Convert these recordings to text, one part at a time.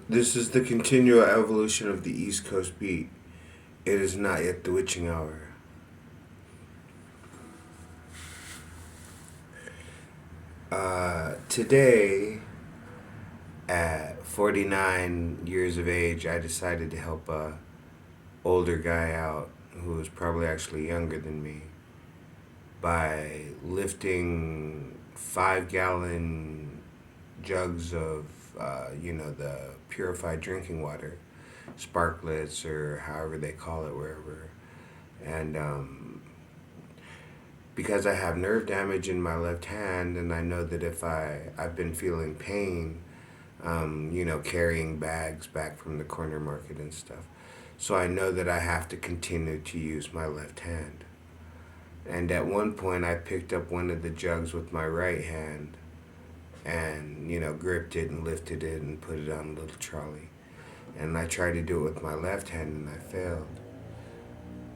This is the continual evolution of the East Coast beat. It is not yet the witching hour. Today, at 49 years of age, I decided to help a older guy out who was probably actually younger than me by lifting 5-gallon jugs of, the purified drinking water, sparklets or however they call it wherever. And because I have nerve damage in my left hand, and I know that if I've been feeling pain, carrying bags back from the corner market and stuff. So I know that I have to continue to use my left hand. And at one point, I picked up one of the jugs with my right hand and, gripped it and lifted it and put it on a little trolley. And I tried to do it with my left hand and I failed.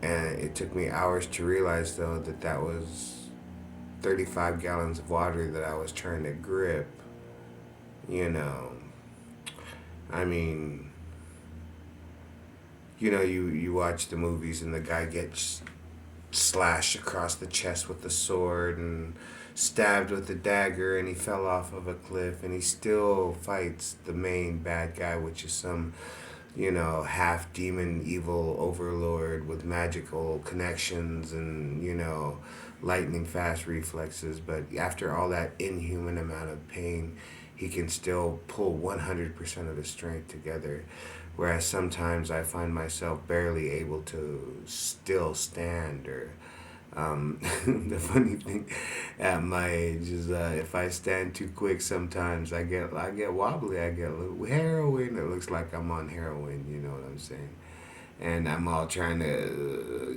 And it took me hours to realize, though, that that was 35 gallons of water that I was trying to grip. You know, I mean, you watch the movies and the guy gets slashed across the chest with a sword and stabbed with a dagger and he fell off of a cliff and he still fights the main bad guy, which is some half demon evil overlord with magical connections and, lightning fast reflexes. But after all that inhuman amount of pain, he can still pull 100% of his strength together. Whereas sometimes I find myself barely able to still stand or the funny thing at my age is if I stand too quick, sometimes I get wobbly. I get a little heroin. It looks like I'm on heroin. You know what I'm saying? And I'm all trying to,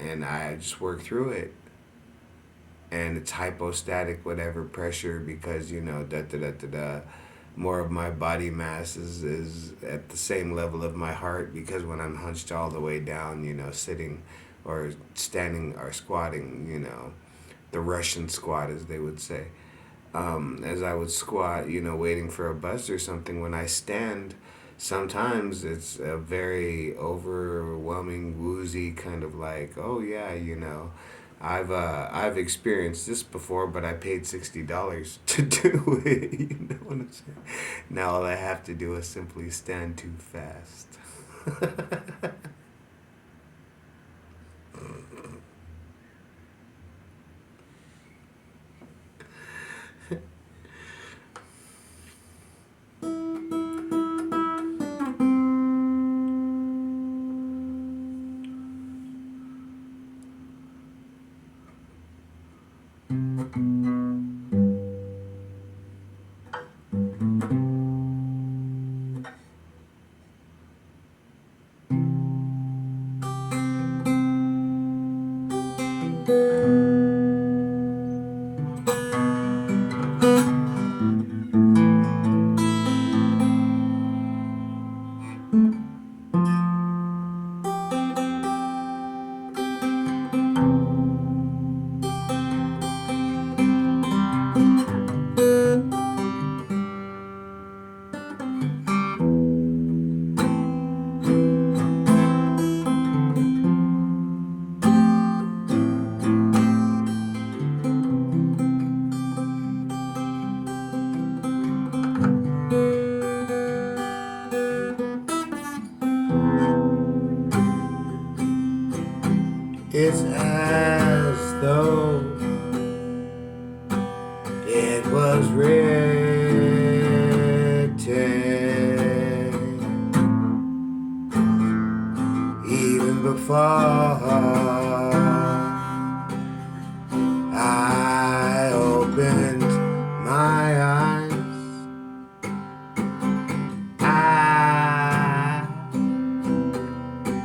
and I just work through it. And it's hypostatic, whatever pressure, because da da da da da. More of my body mass is at the same level of my heart because when I'm hunched all the way down, sitting or standing or squatting, the Russian squat, as they would say. As I would squat, waiting for a bus or something, when I stand, sometimes it's a very overwhelming, woozy kind of like, oh yeah, I've experienced this before, but I paid $60 to do it. You know what I'm saying? Now all I have to do is simply stand too fast. It's as though it was written even before I opened my eyes. I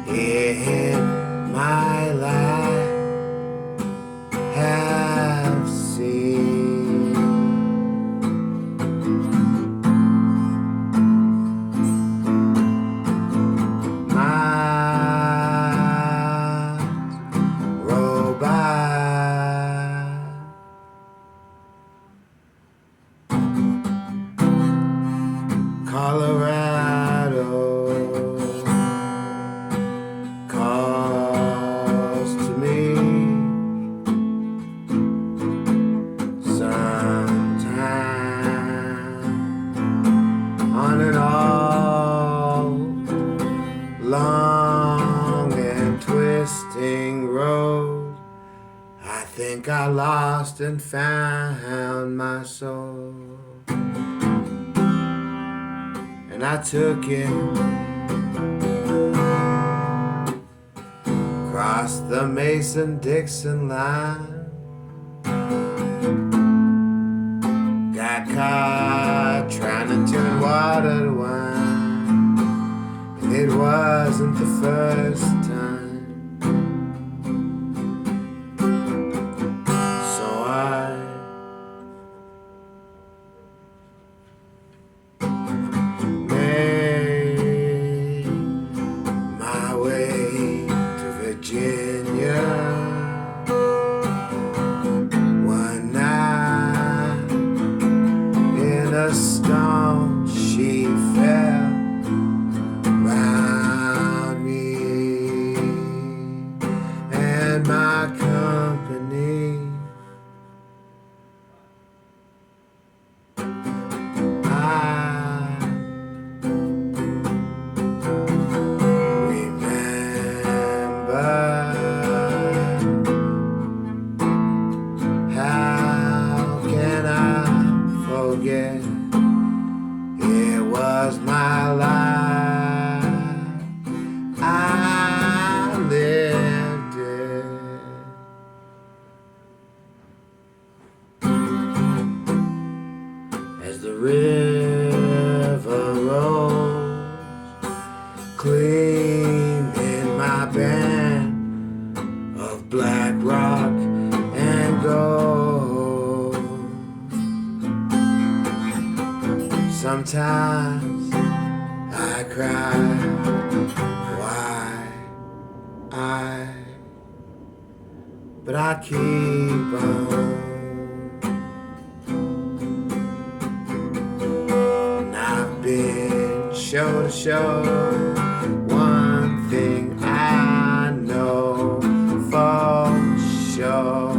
in my life have seen my robot Colorado. on an all long and twisting road. I think I lost and found my soul, and I took it across the Mason-Dixon line. Got caught trying to turn water to wine, and it wasn't the first time. So I made my way to Virginia one night. In a storm she fell round me and my company. I remember, how can I forget? It was my life, I lived it. As the river rolls clean in my band of black rock and gold. Sometimes I cry, why but I keep on. And I've been show to show. One thing I know for sure,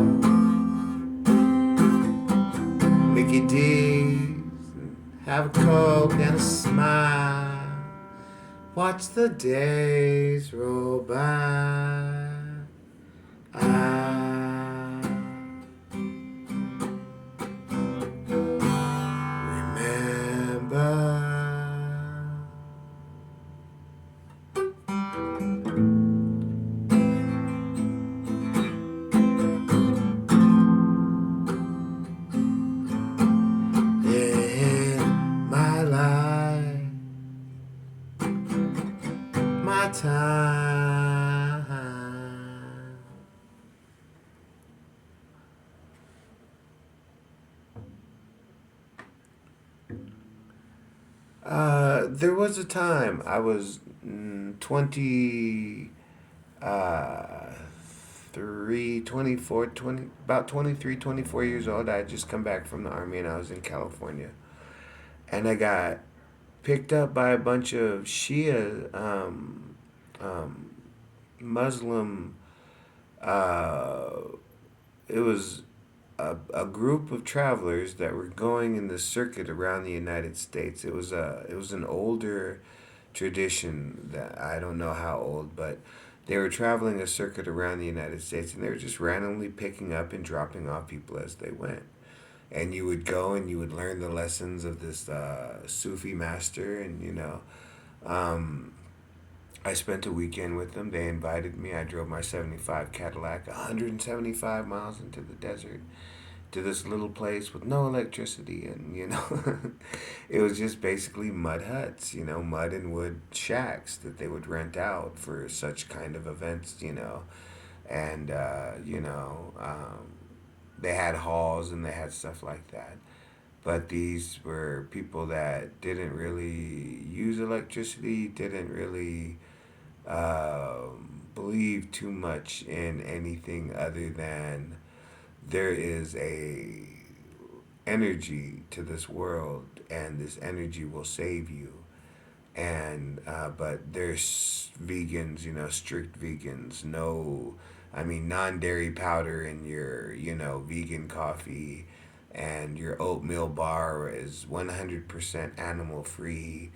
Mickey D's, have a Coke and a smile, watch the days roll by. I remember. In my life, my time, there was a time I was 20, three, 24, 20, about 23, 24 years old. I had just come back from the army and I was in California. And I got picked up by a bunch of Shia um, Muslim. Uh, it was a group of travelers that were going in the circuit around the United States. It was an older tradition that I don't know how old, but they were traveling a circuit around the United States and they were just randomly picking up and dropping off people as they went. And you would go and you would learn the lessons of this Sufi master, and um, I spent a weekend with them. They invited me. I drove my 75 Cadillac 175 miles into the desert to this little place with no electricity, and it was just basically mud huts, mud and wood shacks that they would rent out for such kind of events, and they had halls and they had stuff like that. But these were people that didn't really use electricity, didn't really believe too much in anything other than there is a energy to this world, and this energy will save you. And but there's vegans, strict vegans, no, I mean non-dairy powder in your vegan coffee, and your oatmeal bar is 100% animal free,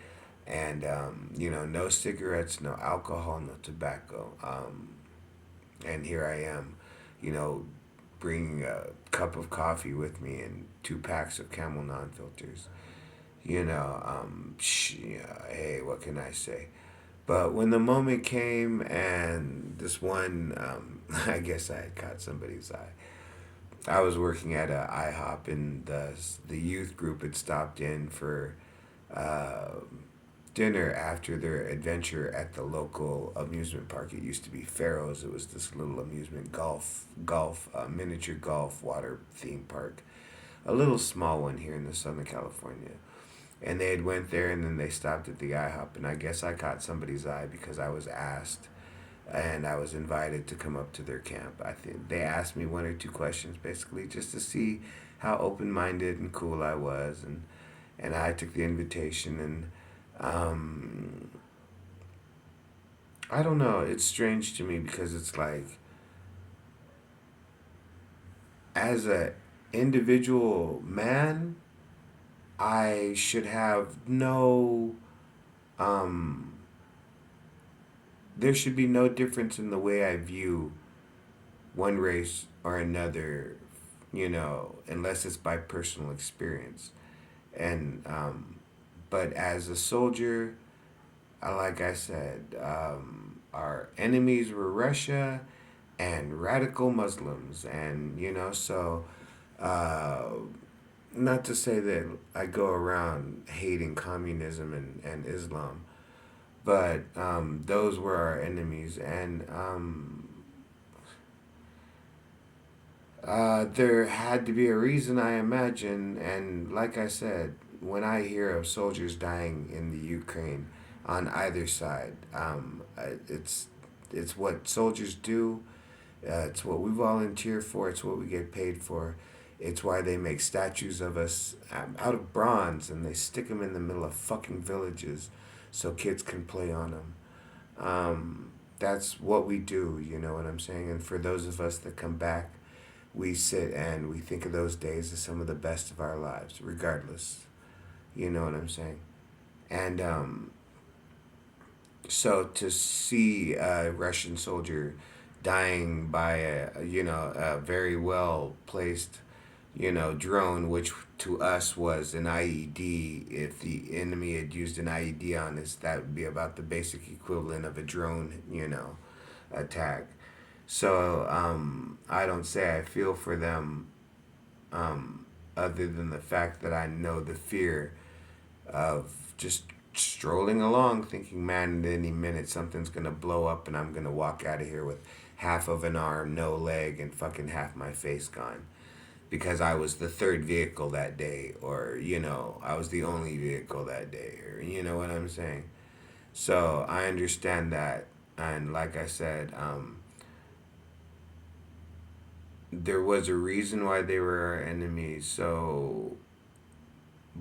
and no cigarettes, no alcohol, no tobacco. And here I am, you know, bringing a cup of coffee with me and 2 packs of Camel non-filters. Hey, what can I say? But when the moment came and this one, I guess I had caught somebody's eye. I was working at a IHOP, and the youth group had stopped in for uh, dinner after their adventure at the local amusement park. It used to be Pharaoh's. It was this little amusement miniature golf water theme park, a little small one here in the Southern California. And they had went there, and then they stopped at the IHOP, and I guess I caught somebody's eye because I was asked, and I was invited to come up to their camp. I think they asked me 1 or 2 questions, basically just to see how open minded and cool I was, and I took the invitation, and um, I don't know. It's strange to me because it's like, as a individual man, I should have no um, there should be no difference in the way I view one race or another, unless it's by personal experience. And but as a soldier, like I said, our enemies were Russia and radical Muslims, and uh, not to say that I go around hating communism and Islam, but those were our enemies, and there had to be a reason, I imagine. And like I said, when I hear of soldiers dying in the Ukraine on either side, it's what soldiers do. It's what we volunteer for. It's what we get paid for. It's why they make statues of us out of bronze, and they stick them in the middle of fucking villages so kids can play on them. That's what we do, you know what I'm saying? And for those of us that come back, we sit and we think of those days as some of the best of our lives, regardless. You know what I'm saying? And so to see a Russian soldier dying by a very well placed, drone, which to us was an IED. If the enemy had used an IED on us, that would be about the basic equivalent of a drone, attack. So I don't say I feel for them, other than the fact that I know the fear of just strolling along thinking, man, at any minute something's going to blow up and I'm going to walk out of here with half of an arm, no leg, and fucking half my face gone. Because I was the third vehicle that day, or, I was the only vehicle that day, or, you know what I'm saying? So I understand that. And like I said, there was a reason why they were our enemies. So,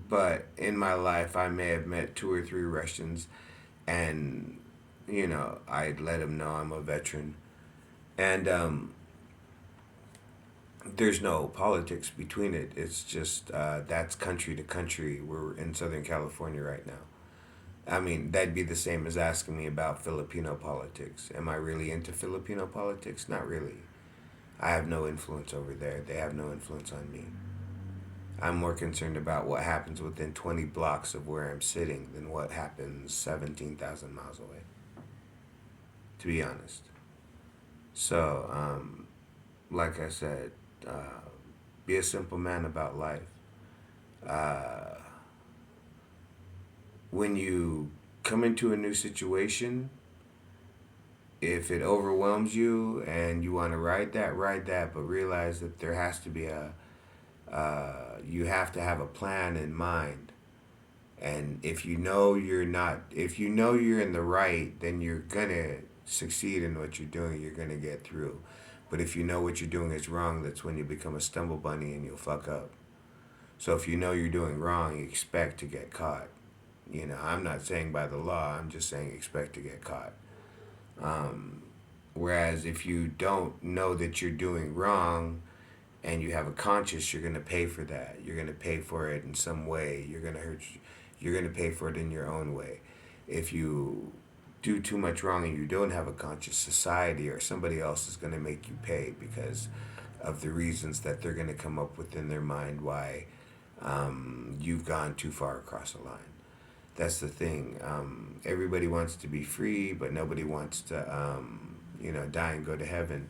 but in my life, I may have met 2 or 3 Russians, and I'd let them know I'm a veteran, and there's no politics between it. It's just that's country to country. We're in Southern California right now. I mean, that'd be the same as asking me about Filipino politics. Am I really into Filipino politics? Not really. I have no influence over there. They have no influence on me. I'm more concerned about what happens within 20 blocks of where I'm sitting than what happens 17,000 miles away, to be honest. So, like I said, be a simple man about life. Uh, when you come into a new situation, if it overwhelms you and you want to ride that, but realize that there has to be you have to have a plan in mind. And if you know if you know you're in the right, then you're gonna succeed in what you're doing. You're gonna get through. But if you know what you're doing is wrong, that's when you become a stumble bunny and you'll fuck up. So if you know you're doing wrong, you expect to get caught. I'm not saying by the law, I'm just saying expect to get caught. Whereas if you don't know that you're doing wrong and you have a conscience, you're going to pay for that. You're going to pay for it in some way. You're going to hurt. You're going to pay for it in your own way. If you do too much wrong and you don't have a conscious, society or somebody else is going to make you pay because of the reasons that they're going to come up with in their mind why you've gone too far across the line. That's the thing. Everybody wants to be free, but nobody wants to, die and go to heaven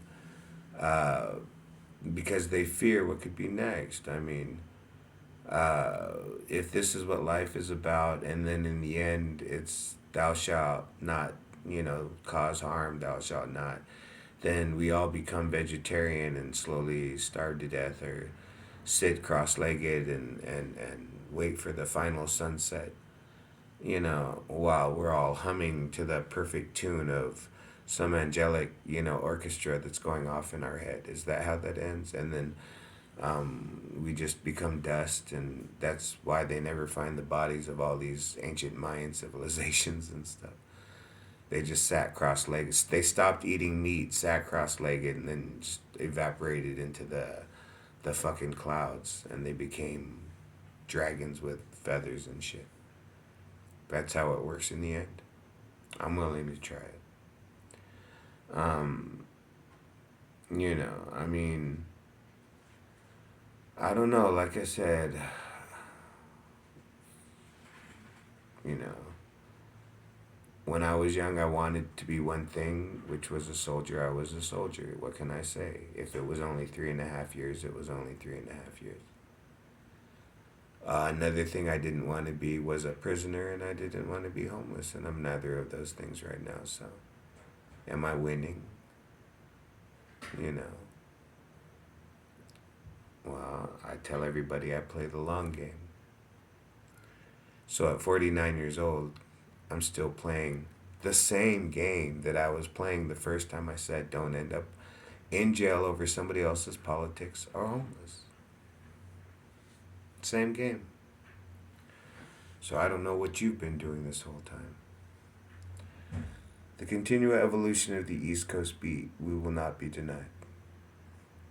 because they fear what could be next. I mean, if this is what life is about, and then in the end it's thou shalt not, cause harm, thou shalt not, then we all become vegetarian and slowly starve to death or sit cross-legged and wait for the final sunset, while we're all humming to the perfect tune of some angelic, orchestra that's going off in our head. Is that how that ends? And then we just become dust, and that's why they never find the bodies of all these ancient Mayan civilizations and stuff. They just sat cross-legged. They stopped eating meat, sat cross-legged, and then just evaporated into the fucking clouds, and they became dragons with feathers and shit. That's how it works in the end. I'm willing to try it. I mean, I don't know, like I said, you know, when I was young, I wanted to be one thing, which was a soldier. I was a soldier. What can I say? If it was only 3.5 years, it was only 3.5 years. Another thing I didn't want to be was a prisoner, and I didn't want to be homeless, and I'm neither of those things right now, so am I winning? You know. Well, I tell everybody I play the long game. So at 49 years old, I'm still playing the same game that I was playing the first time I said don't end up in jail over somebody else's politics or homeless. Same game. So I don't know what you've been doing this whole time. The continual evolution of the East Coast beat, we will not be denied.